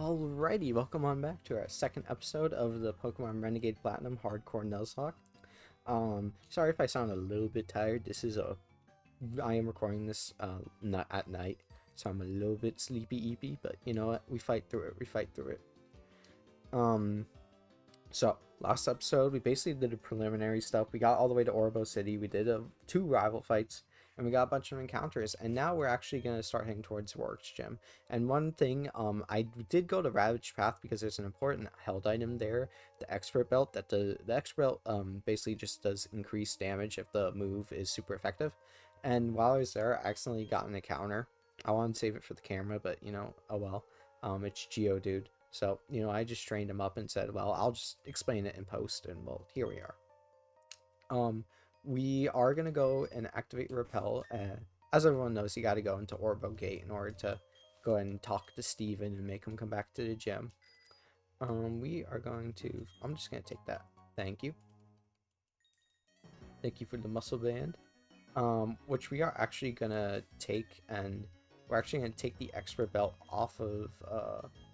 Alrighty, welcome on back to our second episode of the Pokemon Renegade Platinum Hardcore Nuzlocke. Sorry if I sound a little bit tired. I am recording this not at night, so I'm a little bit sleepy-eepy, but you know what? We fight through it. So last episode we basically did the preliminary stuff. We got all the way to Orbo City. We did two rival fights, and we got a bunch of encounters. And now we're actually gonna start heading towards Roark's gym. And one thing, I did go to Ravage Path because there's an important held item there, the Expert Belt. The Expert Belt basically just does increased damage if the move is super effective. And while I was there, I accidentally got an encounter. I wanted to save it for the camera, but you know, oh well. It's Geodude. So, you know, I just trained him up and said, well, I'll just explain it in post, and well, here we are. We are going to go and activate Repel. As everyone knows, you got to go into Orbo Gate in order to go ahead and talk to Steven and make him come back to the gym. I'm just going to take that. Thank you. Thank you for the muscle band. Which we are actually going to take, and we're actually going to take the Expert Belt off of,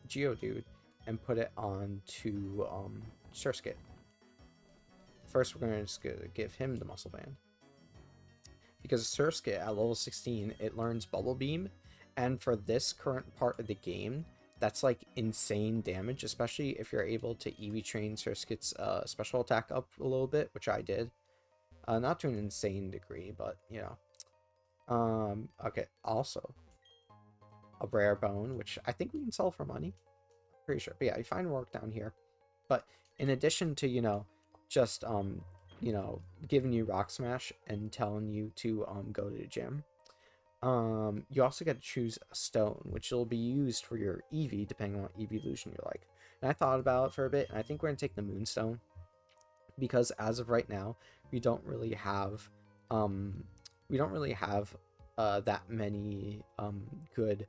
Geodude and put it on to Surskit. First, we're going to give him the muscle band, because Surskit at level 16 it learns Bubble Beam, and for this current part of the game, that's like insane damage, especially if you're able to EV train Surskit's special attack up a little bit, which I did. Not to an insane degree, but you know. Okay. Also, a rare bone, which I think we can sell for money. Pretty sure. But yeah, you find Roark down here. But in addition to, you know, just you know, giving you Rock Smash and telling you to go to the gym, you also get to choose a stone, which will be used for your EV depending on what evolution you like. And I thought about it for a bit, and I think we're gonna take the Moonstone, because as of right now, we don't really have that many good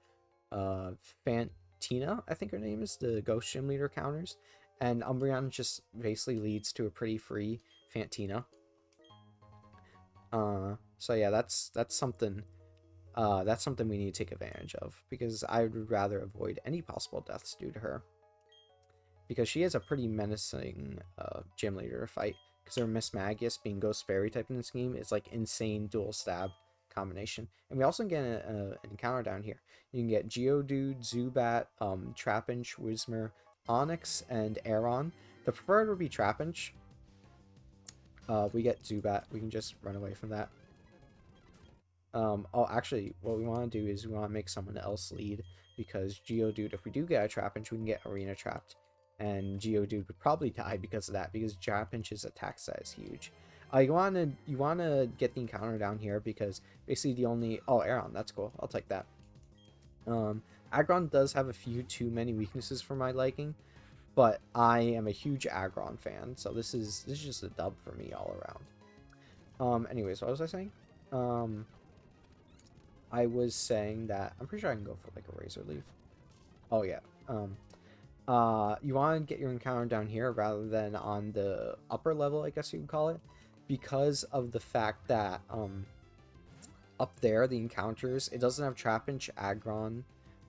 Fantina, I think her name is, the Ghost Gym Leader counters, and Umbreon just basically leads to a pretty free Fantina. So yeah, that's something we need to take advantage of, because I would rather avoid any possible deaths due to her, because she is a pretty menacing gym leader to fight, because her Miss Magius being Ghost Fairy type in this game is like insane dual stab combination. And we also get an encounter down here. You can get Geodude, Zubat, Trapinch, Whismur, Onix, and Aeron. The preferred would be Trapinch. We get Zubat. We can just run away from that. Oh, actually, what we want to do is we want to make someone else lead, because Geodude, if we do get a Trapinch, we can get Arena Trapped. And Geodude would probably die because of that, because Trapinch's attack set is huge. You wanna get the encounter down here, because basically the only Aeron, that's cool. I'll take that. Aggron does have a few too many weaknesses for my liking, but I am a huge Aggron fan, so this is just a dub for me all around. Anyways, what was I saying? I was saying that I'm pretty sure I can go for like a Razor Leaf. Oh yeah. You want to get your encounter down here rather than on the upper level, I guess you could call it, because of the fact that up there the encounters, it doesn't have Trapinch, Aggron,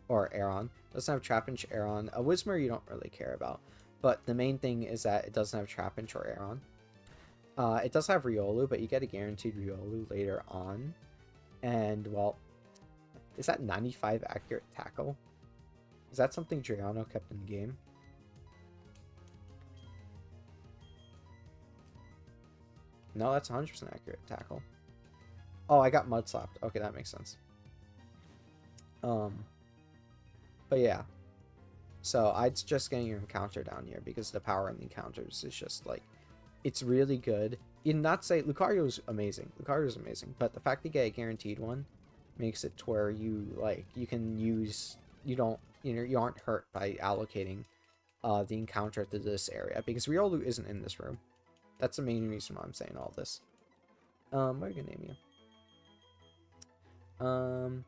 or Aeron. It doesn't have Trapinch, Aeron. A Whismur you don't really care about, but the main thing is that it doesn't have Trapinch or Aeron. It does have Riolu, but you get a guaranteed Riolu later on. And well, is that 95 accurate tackle? Is that something Dreyano kept in the game? No, that's 100% accurate tackle. Oh, I got mud slapped. Okay, that makes sense. But yeah. So I'd just getting your encounter down here, because the power in the encounters is just like, it's really good. You not say Lucario's amazing. Lucario's amazing, but the fact that you get a guaranteed one makes it to where you can use, you aren't hurt by allocating the encounter to this area, because Riolu isn't in this room. That's the main reason why I'm saying all this. What are you gonna name you? I'm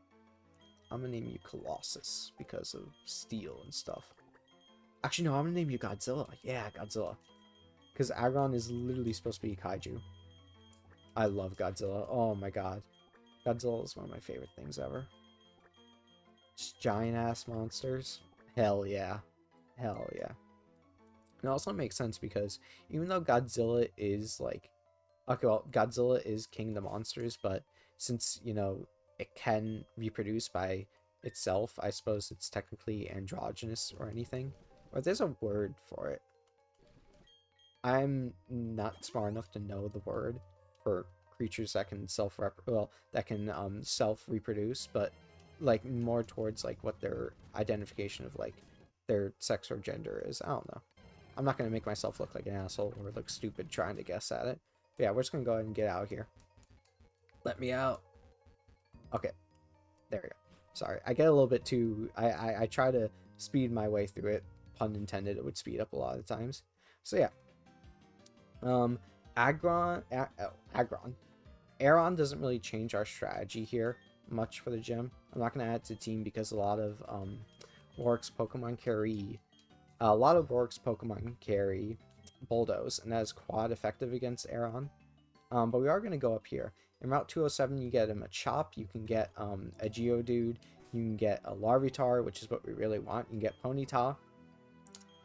gonna name you Colossus because of steel and stuff. Actually, no, I'm gonna name you Godzilla. Yeah, Godzilla. Because Aggron is literally supposed to be a kaiju. I love Godzilla. Oh my god. Godzilla is one of my favorite things ever. Just giant ass monsters. Hell yeah. Hell yeah. It also makes sense because even though Godzilla is like, okay, well, Godzilla is king of the monsters, but since, you know, it can reproduce by itself, I suppose it's technically androgynous or anything. Or there's a word for it. I'm not smart enough to know the word for creatures that can self reproduce, but like more towards like what their identification of like their sex or gender is. I don't know. I'm not gonna make myself look like an asshole or look stupid trying to guess at it. But yeah, we're just gonna go ahead and get out of here. Let me out. Okay, there we go. Sorry, I get a little bit too. I try to speed my way through it. Pun intended. It would speed up a lot of times. So yeah. Agron. Aeron doesn't really change our strategy here much for the gym. I'm not gonna add to the team because a lot of Roark's Pokemon carry. A lot of Roark's Pokemon carry Bulldoze, and that is quad effective against Aeron. But we are going to go up here. In Route 207, you get him a Chop, you can get a Geodude, you can get a Larvitar, which is what we really want, you can get Ponyta,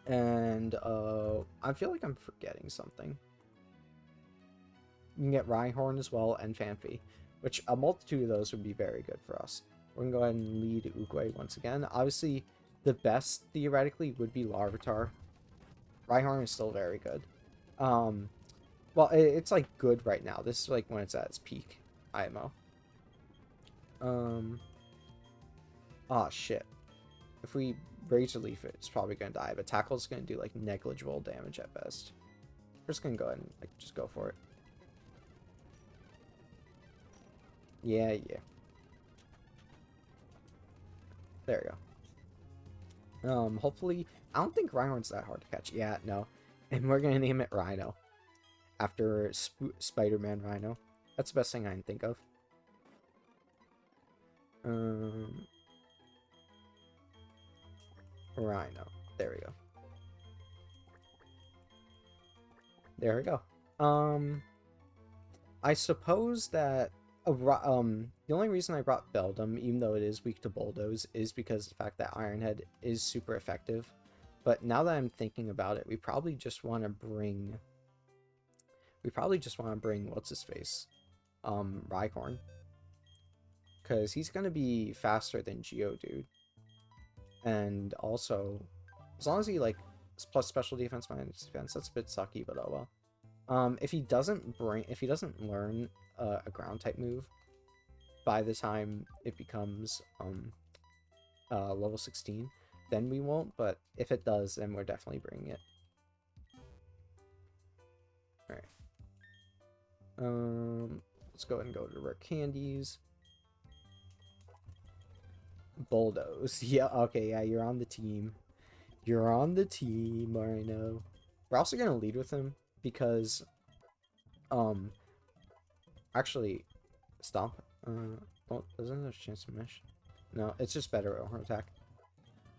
and I feel like I'm forgetting something. You can get Rhyhorn as well, and Phanpy, which a multitude of those would be very good for us. We're going to go ahead and lead Uguay once again. Obviously, the best, theoretically, would be Larvitar. Rhyhorn is still very good. Well, it's like good right now. This is like when it's at its peak IMO. Oh shit. If we Razor Leaf it, it's probably gonna die, but Tackle's gonna do like negligible damage at best. We're just gonna go ahead and like just go for it. Yeah. There we go. Hopefully, I don't think Rhyhorn's that hard to catch. Yeah, no. And we're gonna name it Rhino. After Spider-Man Rhino. That's the best thing I can think of. Rhino. There we go. There we go. I suppose that the only reason I brought Beldum, even though it is weak to Bulldoze, is because of the fact that Ironhead is super effective. But now that I'm thinking about it, we probably just want to bring what's his face, Rhyhorn, because he's gonna be faster than Geodude, and also as long as he like plus special defense minus defense, that's a bit sucky, but oh well. If he doesn't learn a ground type move by the time it becomes level 16, then we won't. But if it does, then we're definitely bringing it. All right. Let's go ahead and go to rare candies. Bulldoze. Yeah, okay, yeah, you're on the team. You're on the team, I know. We're also gonna lead with him because actually Stomp doesn't have a chance to miss. No, it's just better at horn attack.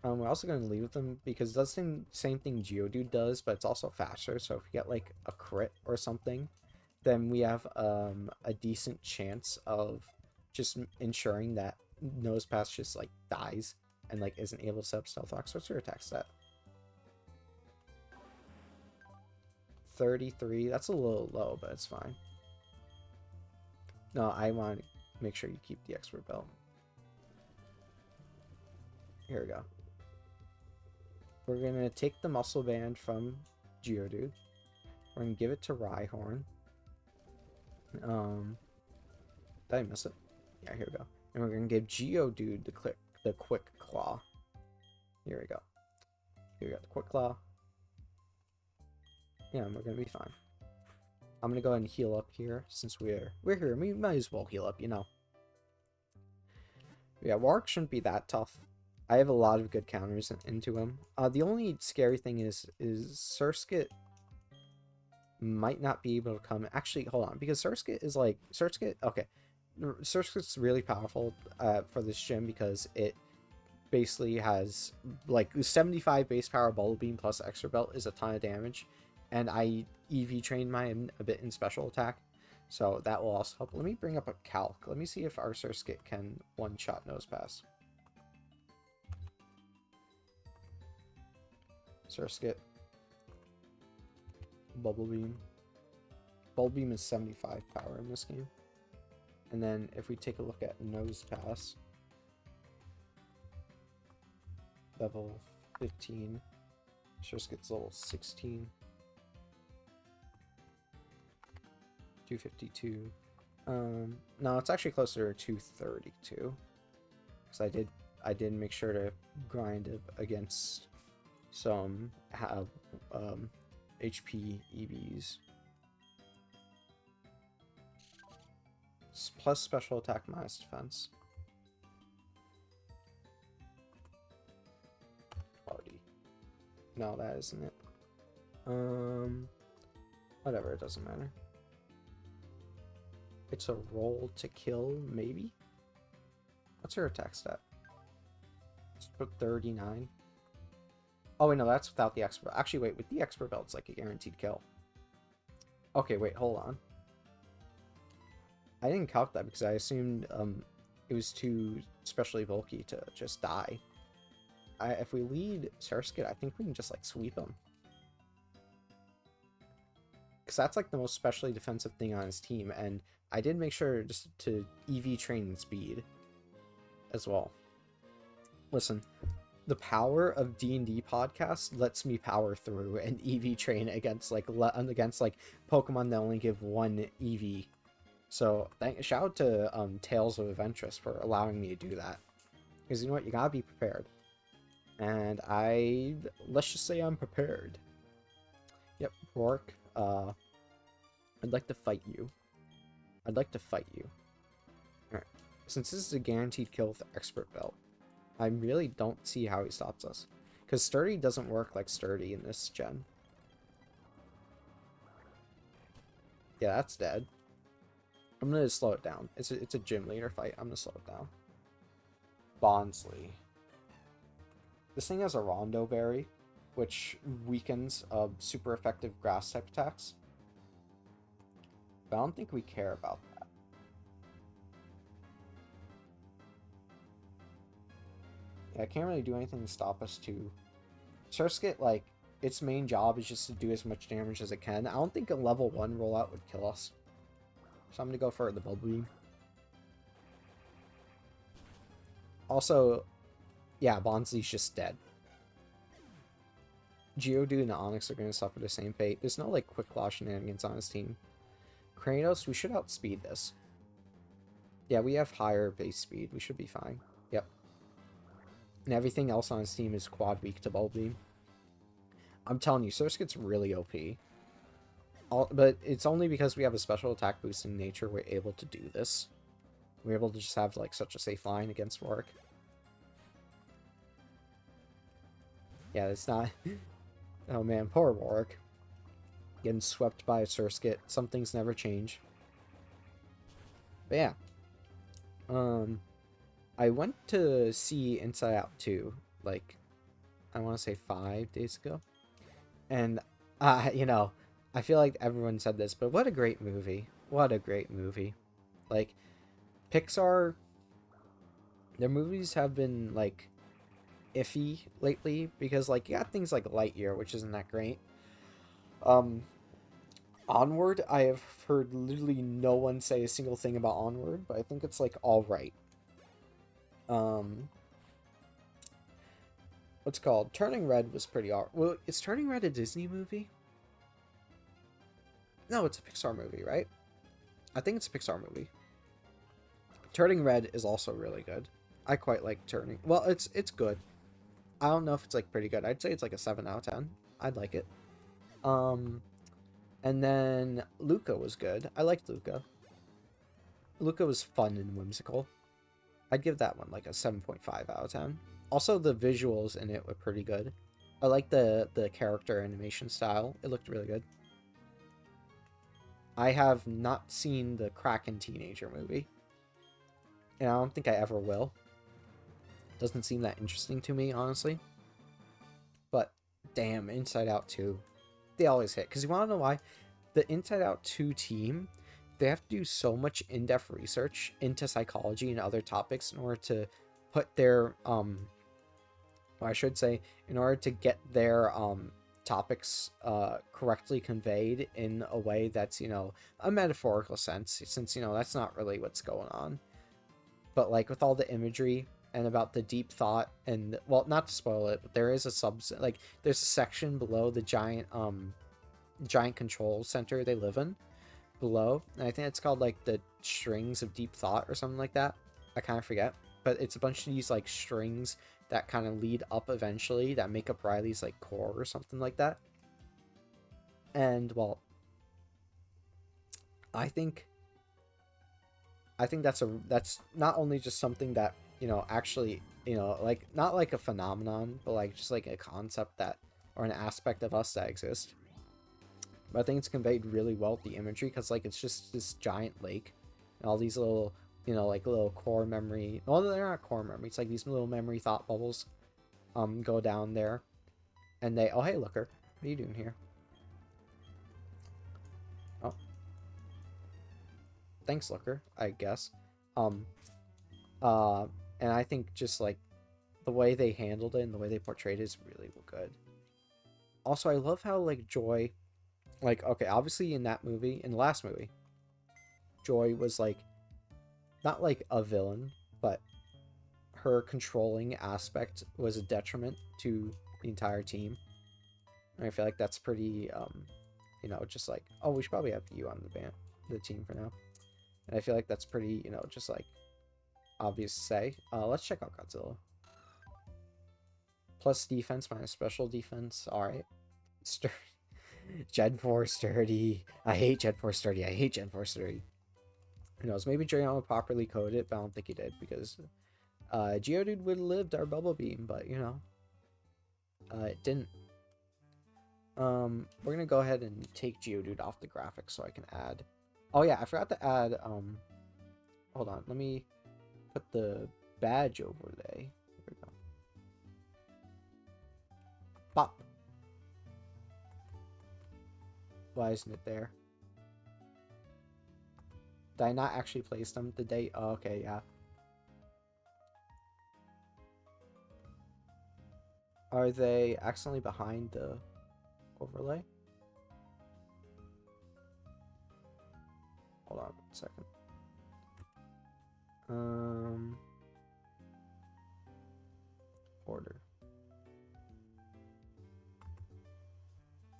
We're also gonna lead with him because it does the same thing Geodude does, but it's also faster, so if we get like a crit or something, then we have a decent chance of just ensuring that Nosepass just like dies and like isn't able to set up Stealth Rock. So what's your attack stat? 33. That's a little low, but it's fine. No, I want to make sure you keep the expert belt. Here we go. We're gonna take the muscle band from Geodude. We're gonna give it to Rhyhorn. Did I miss it? Yeah, here we go. And we're gonna give Geodude the quick claw. Here we go. Here we got the quick claw. Yeah, and we're gonna be fine. I'm gonna go ahead and heal up here since we're here. We might as well heal up, you know. Yeah, Roark shouldn't be that tough. I have a lot of good counters into him. The only scary thing is Surskit might not be able to come. Actually, hold on, because Surskit is like okay. Surskit's really powerful for this gym because it basically has like 75 base power Bubble Beam plus extra belt is a ton of damage, and I EV trained mine a bit in special attack, so that will also help. Let me bring up a calc. Let me see if our Surskit can one-shot Nosepass. Surskit. Bubble Beam. Bubble Beam is 75 power in this game. And then if we take a look at Nose Pass, level 15. Surskit's level 16. 252. No, it's actually closer to 232. Because I did make sure to grind it against some HP EVs. Plus special attack minus defense. Party. No, that isn't it. Whatever, it doesn't matter. It's a roll to kill, maybe? What's her attack stat? Let's put 39. Oh, wait, no, that's without the expert. Actually, wait, with the expert belt, it's like a guaranteed kill. Okay, wait, hold on. I didn't count that because I assumed it was too specially bulky to just die. If we lead Surskit, I think we can just like sweep him. Because that's like the most specially defensive thing on his team, and I did make sure just to EV train speed as well. Listen, the power of D&D podcast lets me power through an EV train against like Pokemon that only give one EV. So shout out to Tales of Adventurous for allowing me to do that. Because you know what, you gotta be prepared. And let's just say I'm prepared. Yep, Roark, I'd like to fight you. I'd like to fight you. Alright, since this is a guaranteed kill with the expert belt, I really don't see how he stops us. Because Sturdy doesn't work like Sturdy in this gen. Yeah, that's dead. I'm gonna slow it down. It's a gym leader fight. I'm gonna slow it down. Bonsly. This thing has a Rondo Berry, which weakens super effective grass type attacks. But I don't think we care about that. Yeah, I can't really do anything to stop us too. Surskit, like, its main job is just to do as much damage as it can. I don't think a level 1 rollout would kill us. So I'm going to go for the Bubble Beam. Also, yeah, Bonsly's just dead. Geodude and Onyx are going to suffer the same fate. There's no, like, Quick Claw shenanigans on his team. Kratos, we should outspeed this. Yeah, we have higher base speed. We should be fine. Yep. And everything else on his team is quad weak to Bubble Beam. I'm telling you, Surskit's really OP. But it's only because we have a special attack boosting nature we're able to do this. We're able to just have like such a safe line against Roark. Yeah, it's not... Oh man, poor Roark. Getting swept by a Surskit. Some things never change. But yeah. I went to see Inside Out 2, like, I want to say 5 days ago. And, you know, I feel like everyone said this, but what a great movie. What a great movie. Like, Pixar, their movies have been, like, iffy lately, because, like, you got things like Lightyear, which isn't that great. Onward, I have heard literally no one say a single thing about Onward, but I think it's, like, alright. What's it called? Turning Red was pretty alright. Well, is Turning Red a Disney movie? No, it's a Pixar movie, right? I think it's a Pixar movie. Turning Red is also really good. I quite like Turning... Well, it's good. I don't know if it's, like, pretty good. I'd say it's, like, a 7 out of 10. I'd like it. And then Luca was good. I liked Luca. Luca was fun and whimsical. I'd give that one, like, a 7.5 out of 10. Also, the visuals in it were pretty good. I like the character animation style. It looked really good. I have not seen the Kraken Teenager movie. And I don't think I ever will. Doesn't seem that interesting to me, honestly. But, damn, Inside Out 2. They always hit. Because you want to know why? The Inside Out 2 team, they have to do so much in-depth research into psychology and other topics in order to put their or I should say, in order to get their topics correctly conveyed in a way that's, you know, a metaphorical sense, since, you know, that's not really what's going on. But like with all the imagery and about the deep thought, and well, not to spoil it, but there is a like there's a section below the giant control center they live in below, and I think it's called like the strings of deep thought or something like that. I kind of forget, but it's a bunch of these like strings that kind of lead up eventually that make up Riley's like core or something like that. And well, I think that's not only just something that, you know, actually, you know, like not like a phenomenon, but like just like a concept that, or an aspect of us that exists. But I think it's conveyed really well with the imagery, because like it's just this giant lake and all these little, you know, like little core memory, well, they're not core memory, it's like these little memory thought bubbles go down there, and they, oh hey Looker, what are you doing here? Oh, thanks Looker, I guess. um and I think just like the way they handled it and the way they portrayed it is really good. Also, I love how like Joy, like, okay, obviously in that movie, in the last movie, Joy was like not like a villain, but her controlling aspect was a detriment to the entire team. And I feel like that's pretty you know, just like, oh, we should probably have you on the team for now. And I feel like that's pretty, you know, just like obvious to say. Let's check out Godzilla. Plus defense minus special defense. Alright. Gen 4 sturdy. I hate Gen 4 sturdy. I hate Gen 4 sturdy. Who knows? Maybe Dreyano properly coded it, but I don't think he did, because Geodude would have lived our Bubble Beam, but you know, it didn't. We're gonna go ahead and take Geodude off the graphics so I can add. Oh yeah, I forgot to add. Hold on, let me put the badge overlay. Here we go. Pop. Why isn't it there? Did I not actually place them? Did they? Oh, okay, yeah. Are they accidentally behind the overlay? Hold on a second. Order.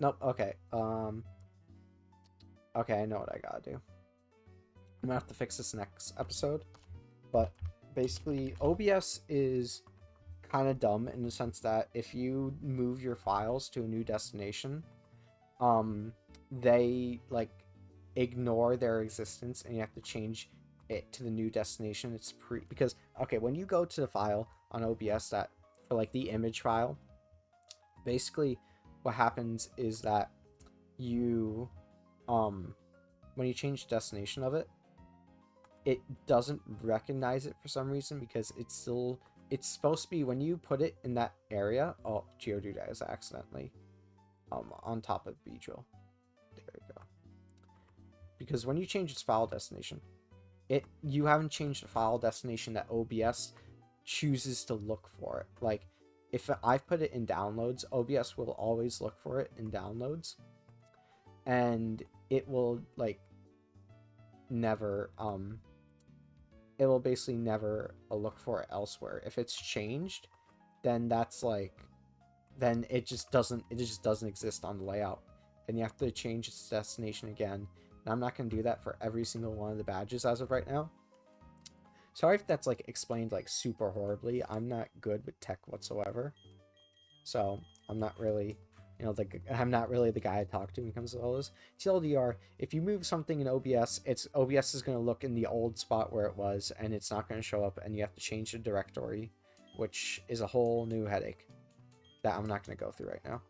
Nope, okay. Okay, I know what I gotta do. I'm gonna have to fix this next episode. But basically, OBS is kind of dumb in the sense that if you move your files to a new destination, they like ignore their existence, and you have to change it to the new destination. It's because okay, when you go to the file on OBS that for like the image file, basically what happens is that you when you change the destination of it, it doesn't recognize it for some reason, because it's supposed to be when you put it in that area. Oh, Geodude is accidentally on top of Beedrill. There we go. Because when you change its file destination, you haven't changed the file destination that OBS chooses to look for it. Like if I put it in downloads, OBS will always look for it in downloads, and it will like never it will basically never look for it elsewhere. If it's changed, then that's like, then it just doesn't exist on the layout, and you have to change its destination again. And I'm not going to do that for every single one of the badges as of right now. Sorry if that's like explained like super horribly. I'm not good with tech whatsoever, so I'm not really, you know, I'm not really the guy to talk to when it comes to all this. TLDR, if you move something in OBS, OBS is going to look in the old spot where it was, and it's not going to show up, and you have to change the directory, which is a whole new headache that I'm not going to go through right now.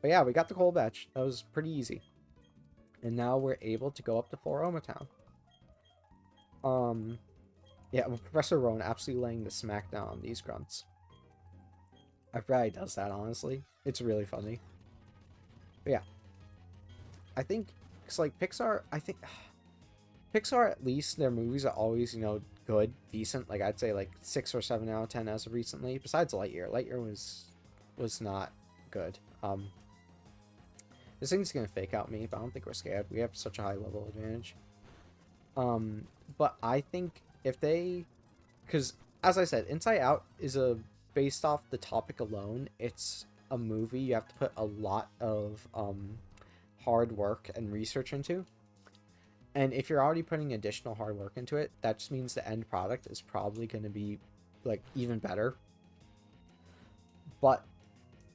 But yeah, we got the coal batch. That was pretty easy. And now we're able to go up to Floroma Town. Yeah, well, Professor Rowan absolutely laying the smackdown on these grunts. I forgot he does that, honestly. It's really funny. But yeah. I think it's like Pixar, I think Pixar, at least their movies are always, you know, good, decent. Like I'd say like 6 or 7 out of 10 as of recently. Besides Lightyear, Lightyear was not good. This thing's gonna fake out me, but I don't think we're scared. We have such a high level advantage. But I think if they, because as I said, Inside Out is based off the topic alone. It's a movie you have to put a lot of hard work and research into. And if you're already putting additional hard work into it, that just means the end product is probably going to be like even better. But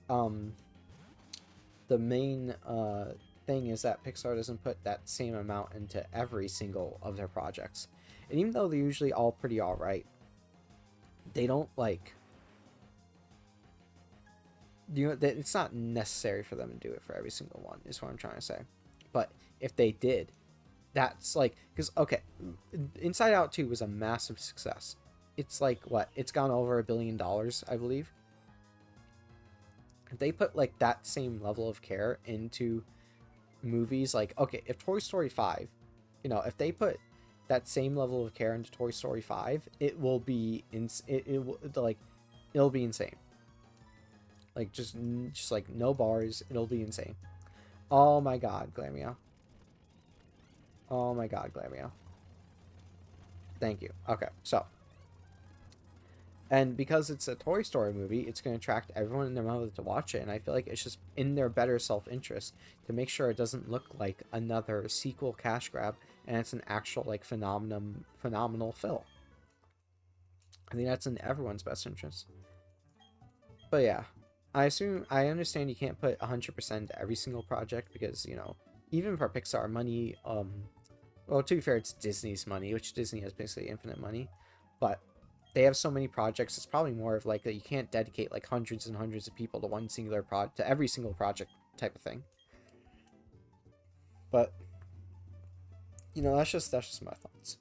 the main thing is that Pixar doesn't put that same amount into every single of their projects. And even though they're usually all pretty alright, they don't like, you know, it's not necessary for them to do it for every single one, is what I'm trying to say. But if they did, that's like, because, okay, Inside Out 2 was a massive success. It's like, what? It's gone over $1 billion, I believe. If they put, like, that same level of care into movies, like, okay, if Toy Story 5, you know, if they put that same level of care into Toy Story 5, it will be, it'll be insane. Like, just like, no bars, it'll be insane. Oh my god, Glamio. Oh my god, Glamio. Thank you. Okay, so. And because it's a Toy Story movie, it's going to attract everyone and their mother to watch it. And I feel like it's just in their better self-interest to make sure it doesn't look like another sequel cash grab. And it's an actual, like, phenomenal film. I think that's in everyone's best interest. But yeah, I understand you can't put 100% to every single project because, you know, even for Pixar, money, well, to be fair, it's Disney's money, which Disney has basically infinite money, but they have so many projects, it's probably more of like that you can't dedicate like hundreds and hundreds of people to one singular to every single project type of thing. But, you know, that's just my thoughts.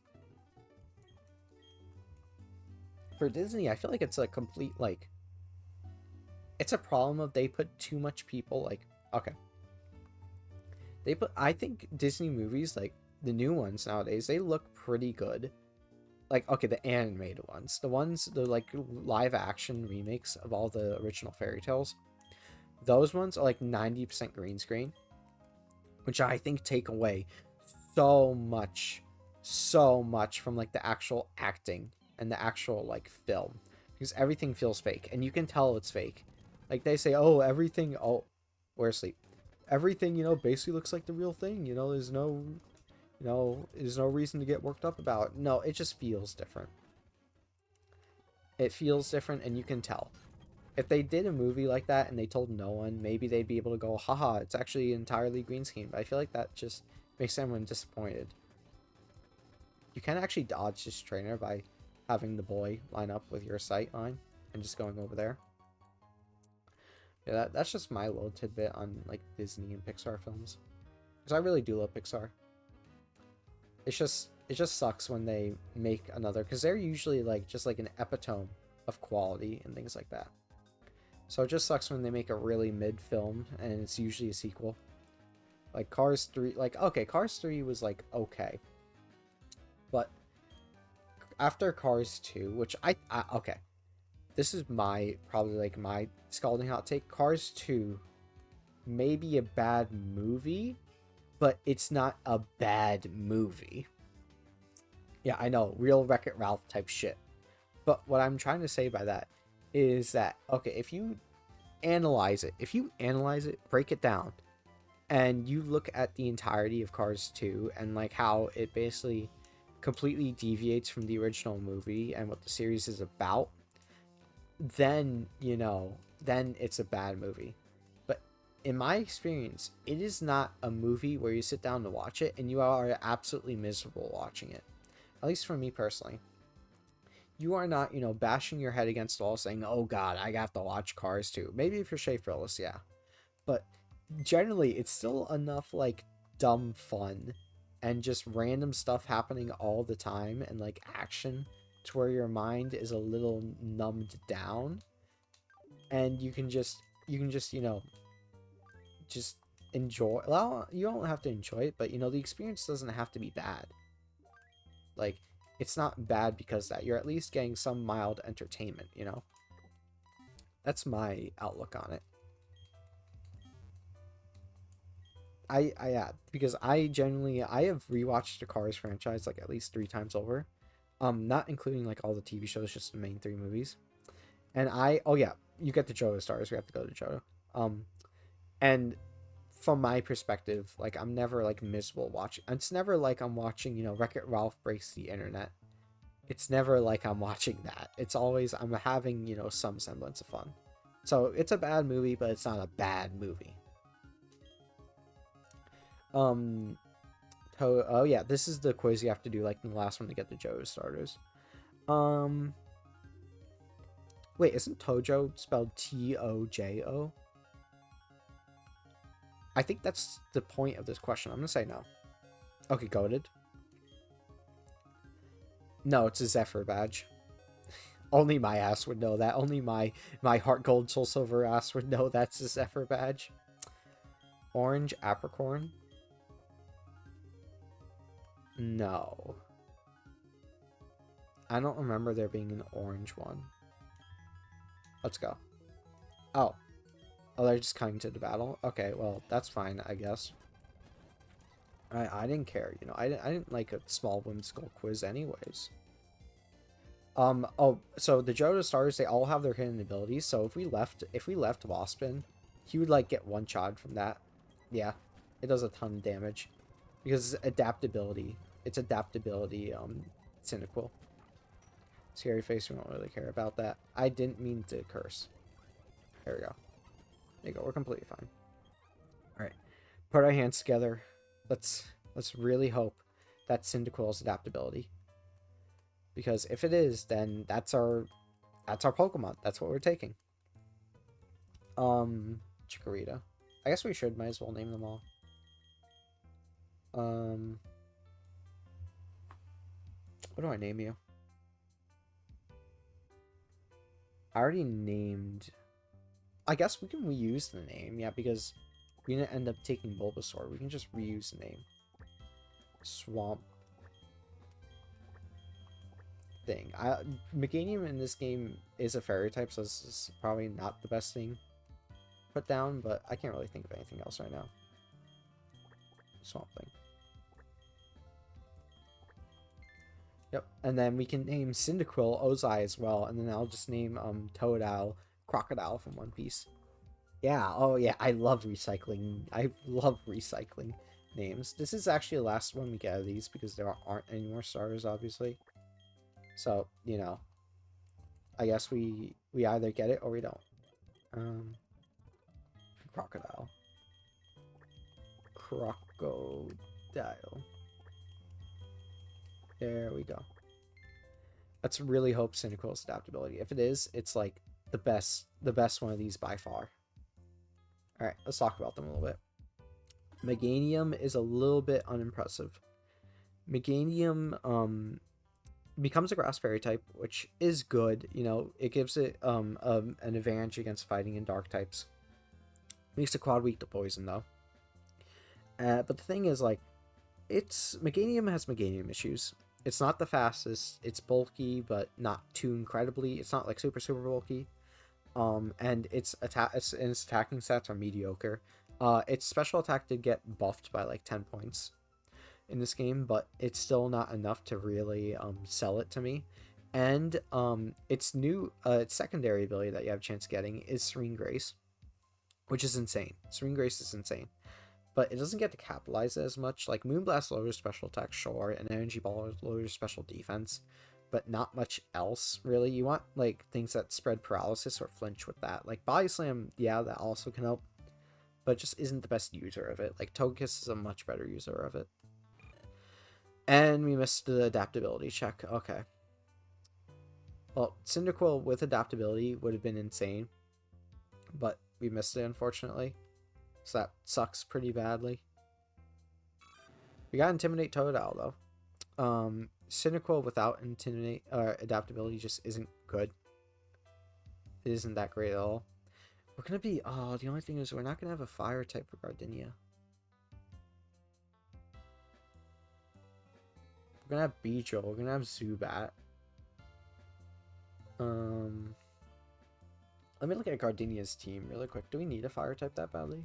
For Disney, I feel like it's a complete, like, it's a problem of they put too much people, like, okay. I think Disney movies, like, the new ones nowadays, they look pretty good. Like, okay, the animated ones. The like, live action remakes of all the original fairy tales. Those ones are, like, 90% green screen. Which I think take away so much from, like, the actual acting and the actual, like, film. Because everything feels fake. And you can tell it's fake. Like, they say, oh, everything... Oh, we're asleep. Everything, you know, basically looks like the real thing. You know, there's no reason to get worked up about. No, it just feels different. It feels different, and you can tell. If they did a movie like that and they told no one, maybe they'd be able to go, haha, it's actually entirely green screen. But I feel like that just makes everyone disappointed. You can actually dodge this trainer by having the boy line up with your sight line and just going over there. Yeah, that's just my little tidbit on, like, Disney and Pixar films. Because I really do love Pixar. It just sucks when they make another, because they're usually like just like an epitome of quality and things like that. So it just sucks when they make a really mid film and it's usually a sequel. Like Cars 3, like, okay, Cars 3 was like okay. But after Cars 2, which okay. This is probably like my scalding hot take. Cars 2 may be a bad movie, but it's not a bad movie. Yeah, I know, real Wreck-It Ralph type shit. But what I'm trying to say by that is that, okay, if you analyze it, break it down, and you look at the entirety of Cars 2 and like how it basically completely deviates from the original movie and what the series is about, then, you know, then it's a bad movie. In my experience, it is not a movie where you sit down to watch it and you are absolutely miserable watching it. At least for me personally. You are not, you know, bashing your head against the wall saying, oh god, I have to watch Cars 2. Maybe if you're Shea Frillis, yeah. But generally, it's still enough, like, dumb fun and just random stuff happening all the time and, like, action to where your mind is a little numbed down. And you can just, you know, just enjoy. Well, you don't have to enjoy it, but, you know, the experience doesn't have to be bad. Like, it's not bad because that you're at least getting some mild entertainment, you know? That's my outlook on it. Yeah, because I have rewatched the Cars franchise like at least 3 times over. Not including like all the TV shows, just the main 3 movies. And oh yeah, you get the Johto stars. We have to go to Johto. And from my perspective, like I'm never like miserable watching. It's never like I'm watching, Wreck-It Ralph Breaks the Internet. It's never like I'm watching that. It's always I'm having, some semblance of fun. So it's a bad movie, but it's not a bad movie. Oh yeah, this is the quiz you have to do like in the last one to get the Johto starters. Wait, isn't Tojo spelled Tojo? I think that's the point of this question. I'm gonna say no. Okay, goated. No, it's a Zephyr badge. Only my ass would know that. Only my Heart Gold Soul Silver ass would know that's a Zephyr badge. Orange Apricorn? No. I don't remember there being an orange one. Let's go. Oh. Oh, they're just coming to the battle? Okay, well, that's fine, I guess. I didn't care, I didn't like a small whimsical quiz anyways. Oh, so the Johto starters, they all have their hidden abilities, so if we left Waspin, he would like get one shot from that. Yeah, it does a ton of damage. Because it's adaptability. It's adaptability, Cynical. Scary face, we don't really care about that. I didn't mean to curse. There we go. There you go, we're completely fine. Alright. Put our hands together. Let's really hope that's Cyndaquil's adaptability. Because if it is, then that's our Pokemon. That's what we're taking. Chikorita. I guess we might as well name them all. What do I name you? I already named... I guess we can reuse the name, yeah, because we didn't end up taking Bulbasaur. We can just reuse the name. Swamp thing. Meganium in this game is a fairy type, so this is probably not the best thing put down, but I can't really think of anything else right now. Swamp thing. Yep, and then we can name Cyndaquil Ozai as well, and then I'll just name Toadal Crocodile from One Piece. Yeah, oh yeah, I love recycling. I love recycling names. This is actually the last one we get of these because there aren't any more starters, obviously. So, I guess we either get it or we don't. Crocodile. Crocodile. There we go. Let's really hope Cyndaquil's adaptability. If it is, it's like the best one of these by far. Alright, let's talk about them a little bit. Meganium is a little bit unimpressive. Meganium becomes a grass fairy type, which is good. It gives it an advantage against fighting in dark types. Makes the quad weak to poison though. But the thing is, like, Meganium has Meganium issues. It's not the fastest. It's bulky, but not too incredibly. It's not like super bulky. And its attacking stats are mediocre. Its special attack did get buffed by like 10 points in this game, but it's still not enough to really sell it to me. And its secondary ability that you have a chance of getting is Serene Grace, which is insane. Serene Grace is insane. But it doesn't get to capitalize it as much. Like, Moonblast lowers special attack, sure, and Energy Ball lowers special defense, but not much else, really. You want, like, things that spread paralysis or flinch with that. Like, Body Slam, yeah, that also can help, but just isn't the best user of it. Like, Togekiss is a much better user of it. And we missed the adaptability check. Okay. Well, Cyndaquil with adaptability would have been insane, but we missed it, unfortunately. So that sucks pretty badly. We got Intimidate Toadal, though. Cyndaquil without adaptability just isn't good. It isn't that great at all. We're going to be... Oh, the only thing is we're not going to have a fire type for Gardenia. We're We're gonna have Beedrill. We're gonna have Zubat. Let me look at Gardenia's team really quick. Do we need a fire type that badly?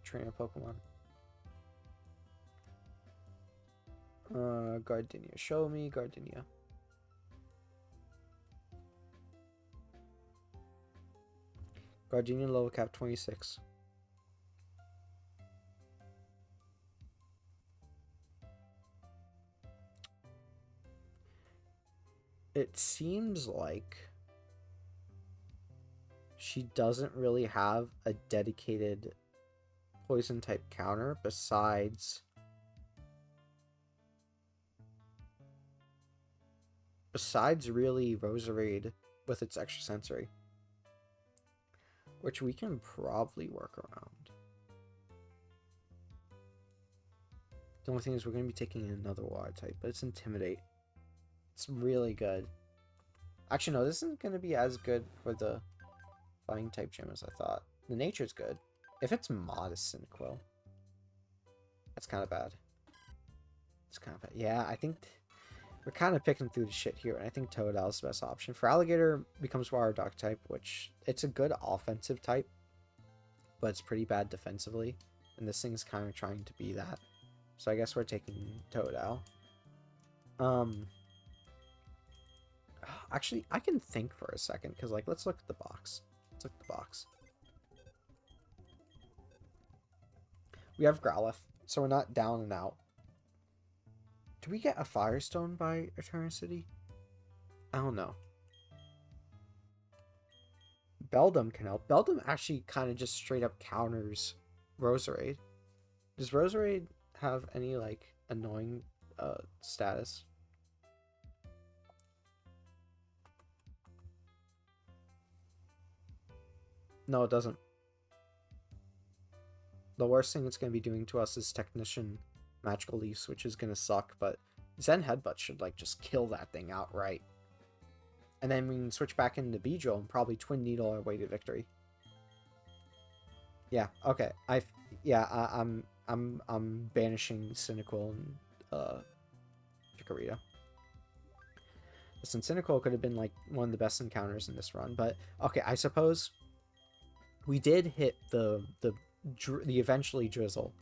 Train a Pokemon. Gardenia. Show me Gardenia. Gardenia level cap 26. It seems like she doesn't really have a dedicated poison type counter besides really Roserade with its extra sensory, which we can probably work around. The only thing is we're going to be taking another water type, but it's Intimidate. It's really good. Actually, no, this isn't going to be as good for the fighting type gym as I thought. The nature's good. If it's Modest Cyndaquil, that's kind of bad. It's kind of bad. Yeah, I think we're kind of picking through the shit here, and I think Totodile is the best option. For Alligator, becomes Water Dog type, which it's a good offensive type, but it's pretty bad defensively, and this thing's kind of trying to be that. So I guess we're taking Totodile. Actually, I can think for a second, because, like, let's look at the box. Let's look at the box. We have Growlithe, so we're not down and out. Do we get a Firestone by Eternity? I don't know. Beldum can help. Beldum actually kind of just straight up counters Roserade. Does Roserade have any, like, annoying status? No, it doesn't. The worst thing it's going to be doing to us is Technician Magical Leafs, which is going to suck, but Zen Headbutt should, like, just kill that thing outright. And then we can switch back into Beedrill and probably Twin Needle our way to victory. Yeah, okay. I'm banishing Cyndaquil and Chikorita. Listen, Cyndaquil could have been, like, one of the best encounters in this run, but okay, I suppose we did hit the eventually Drizzle.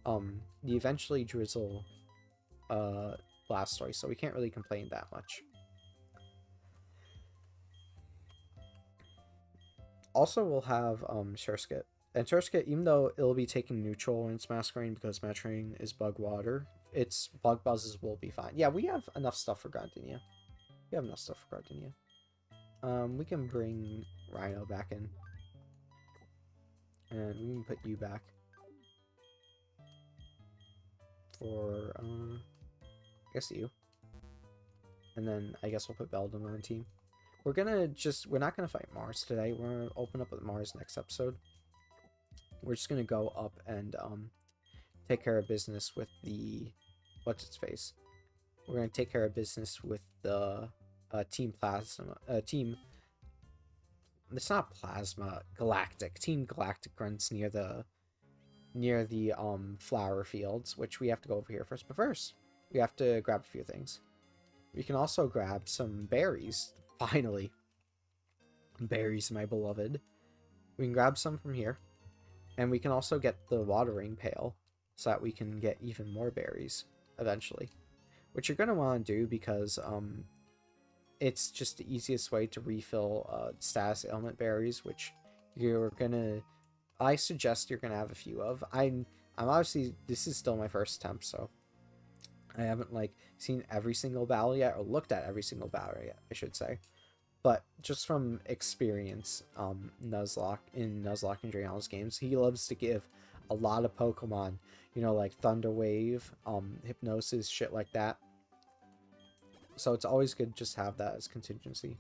The eventually Drizzle Blastoise, so we can't really complain that much. Also, we'll have Surskit. And Surskit, even though it'll be taking neutral in its Masquerain because Masquerain is Bug Water, its Bug Buzzes will be fine. Yeah, we have enough stuff for Gardenia. We have enough stuff for Gardenia. We can bring Rhino back in. And we can put you back. For, I guess you. And then I guess we'll put Beldum on the team. We're not gonna fight Mars today. We're gonna open up with Mars next episode. We're just gonna go up and take care of business with the what's-its-face. We're gonna take care of business with the Team Plasma team. It's not Plasma, Galactic. Team Galactic runs near the flower fields, which we have to go over here first. But first, we have to grab a few things. We can also grab some berries. Finally. Berries, my beloved. We can grab some from here. And we can also get the watering pail so that we can get even more berries eventually. Which you're going to want to do because it's just the easiest way to refill status ailment berries, which you're going to... I suggest you're going to have a few of. I'm obviously... This is still my first attempt, so... I haven't, like, seen every single battle yet, or looked at every single battle yet, I should say. But just from experience, Nuzlocke and Dreyano's games, he loves to give a lot of Pokemon, you know, like Thunder Wave, Hypnosis, shit like that. So it's always good to just have that as contingency.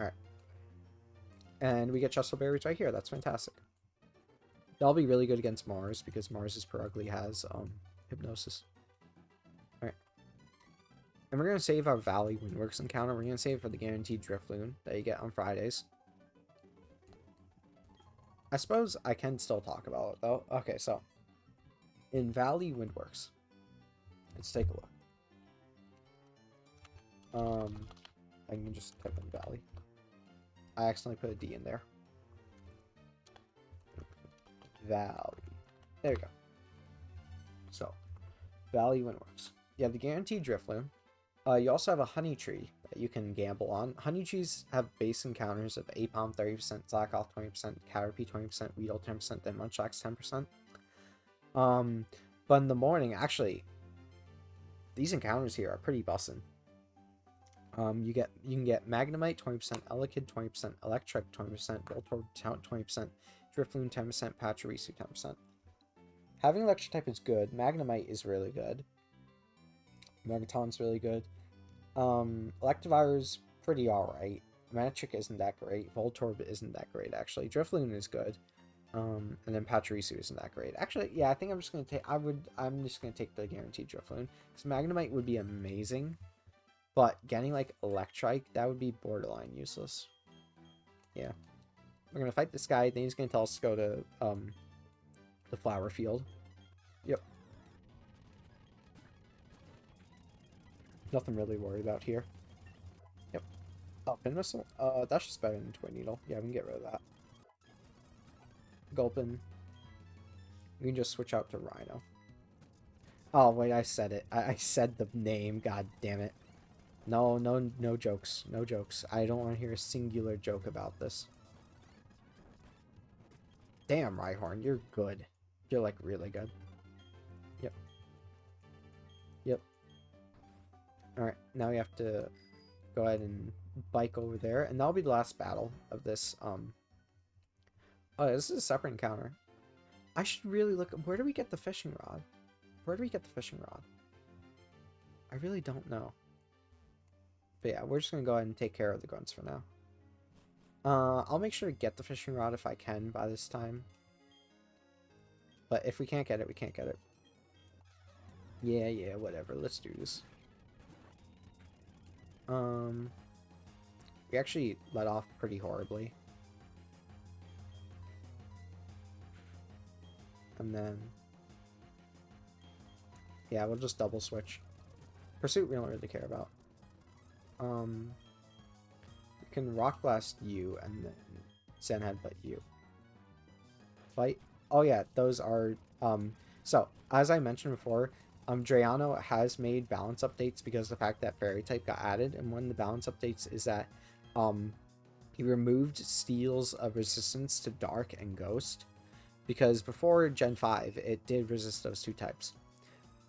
Alright. And we get Chestnut Berries right here. That's fantastic. That'll be really good against Mars, because Mars's Perugly has Hypnosis. Alright. And we're going to save our Valley Windworks encounter. We're going to save for the guaranteed Drifloon that you get on Fridays. I suppose I can still talk about it, though. Okay, so in Valley Windworks. Let's take a look. I can just type in Valley. I accidentally put a D in there. Valley. There you go. So, Valley Windworks. You have the guaranteed Drifloon. You also have a honey tree that you can gamble on. Honey trees have base encounters of Apom 30%, Zlakoth 20%, Caterpie 20%, Weedle 10%, then Munchlax 10%. But in the morning, actually, these encounters here are pretty bussin'. You can get Magnemite 20%, Elekid 20%, Electric 20%, Voltorb 20%, Drifloon 10%, Pachirisu 10%. Having Electric type is good. Magnemite is really good. Megaton's really good. Electivire's pretty alright. Manectric isn't that great. Voltorb isn't that great, actually. Drifloon is good. And then Pachirisu isn't that great. Actually, yeah, I think I'm just gonna take I'm just gonna take the guaranteed Drifloon. Because Magnemite would be amazing. But getting like Electrike, that would be borderline useless. Yeah. We're gonna fight this guy, then he's gonna tell us to go to the flower field. Yep. Nothing really to worry about here. Yep. Oh, Pin Missile? That's just better than Twin Needle. Yeah, we can get rid of that. Gulpin. We can just switch out to Rhino. Oh, wait, I said it. I said the name. God damn it. No jokes. No jokes. I don't want to hear a singular joke about this. Damn, Rhyhorn, you're good. You're, like, really good. Yep. Yep. Alright, now we have to go ahead and bike over there, and that'll be the last battle of this, Oh, this is a separate encounter. I should really look... Where do we get the fishing rod? Where do we get the fishing rod? I really don't know. But yeah, we're just going to go ahead and take care of the grunts for now. I'll make sure to get the fishing rod if I can by this time. But if we can't get it, we can't get it. Yeah, whatever. Let's do this. We actually let off pretty horribly. And then... yeah, we'll just double switch. Pursuit we don't really care about. We can Rock Blast you and then Zen Headbutt you. Fight. Oh yeah, those are... so, as I mentioned before, Dreyano has made balance updates because of the fact that Fairy type got added, and one of the balance updates is that he removed Steel's resistance to Dark and Ghost, because before Gen 5, it did resist those two types.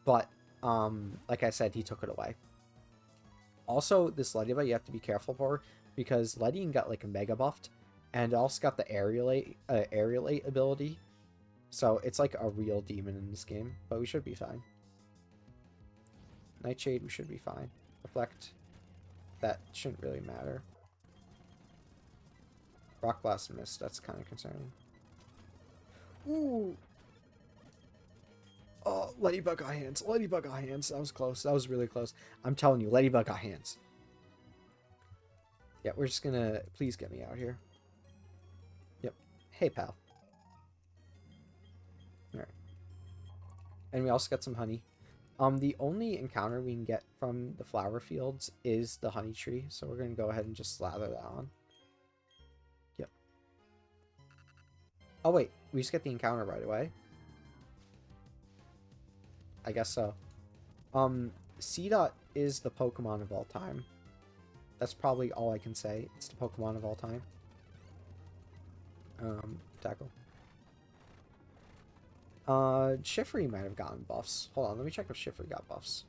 But, like I said, he took it away. Also, this Ledybug you have to be careful for, because Ledine got like a Mega buffed, and also got the Aerialate ability. So it's like a real demon in this game, but we should be fine. Nightshade, we should be fine. Reflect, that shouldn't really matter. Rock Blast missed, that's kind of concerning. Ooh! Oh, Ledybug got hands. Ledybug got hands. That was close. That was really close. I'm telling you, Ledybug got hands. Yeah, we're just gonna... Please get me out here. Yep. Hey, pal. Alright. And we also got some honey. The only encounter we can get from the flower fields is the honey tree, so we're gonna go ahead and just slather that on. Yep. Oh, wait. We just get the encounter right away. I guess so. Seedot is the Pokemon of all time. That's probably all I can say. It's the Pokemon of all time. Tackle. Shiftry might have gotten buffs. Hold on, let me check if Shiftry got buffs.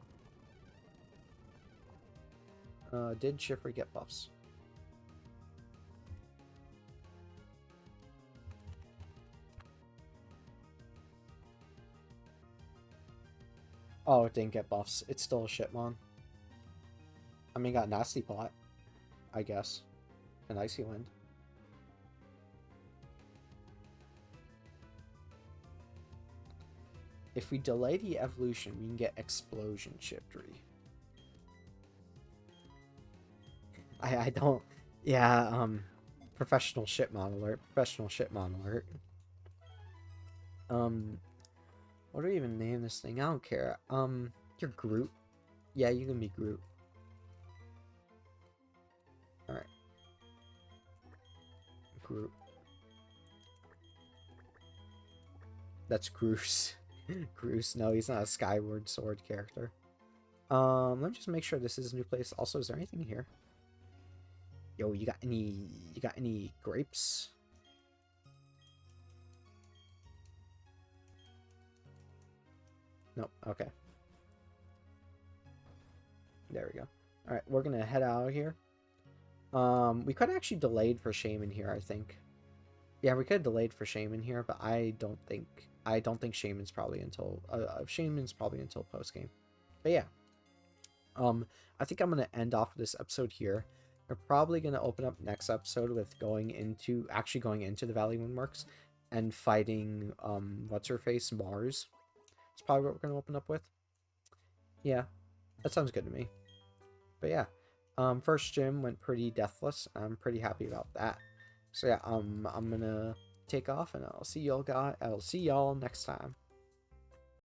Did Shiftry get buffs? Oh, it didn't get buffs. It's still a Shitmon. I mean, got Nasty Plot, I guess. And Icy Wind. If we delay the evolution, we can get Explosion Shiftry. I don't... Yeah, Professional Shitmon alert. Professional Shitmon alert. What do we even name this thing? I don't care. You're Groot. Yeah, you can be Groot. Alright. Groot. That's Groose. Groose. No, he's not a Skyward Sword character. Let me just make sure this is a new place. Also, is there anything here? Yo, you got any grapes? Nope. Okay. There we go. All right, we're gonna head out of here. We could actually delayed for Shaman here, I think. Yeah, we could have delayed for Shaman here, but I don't think Shaman's probably until post game. But yeah. I think I'm gonna end off this episode here. We're probably gonna open up next episode with going into the Valley Windworks and fighting what's her face, Mars. It's probably what we're gonna open up with. Yeah, that sounds good to me. But yeah, first gym went pretty deathless. I'm pretty happy about that. So yeah, I'm gonna take off and I'll see y'all next time.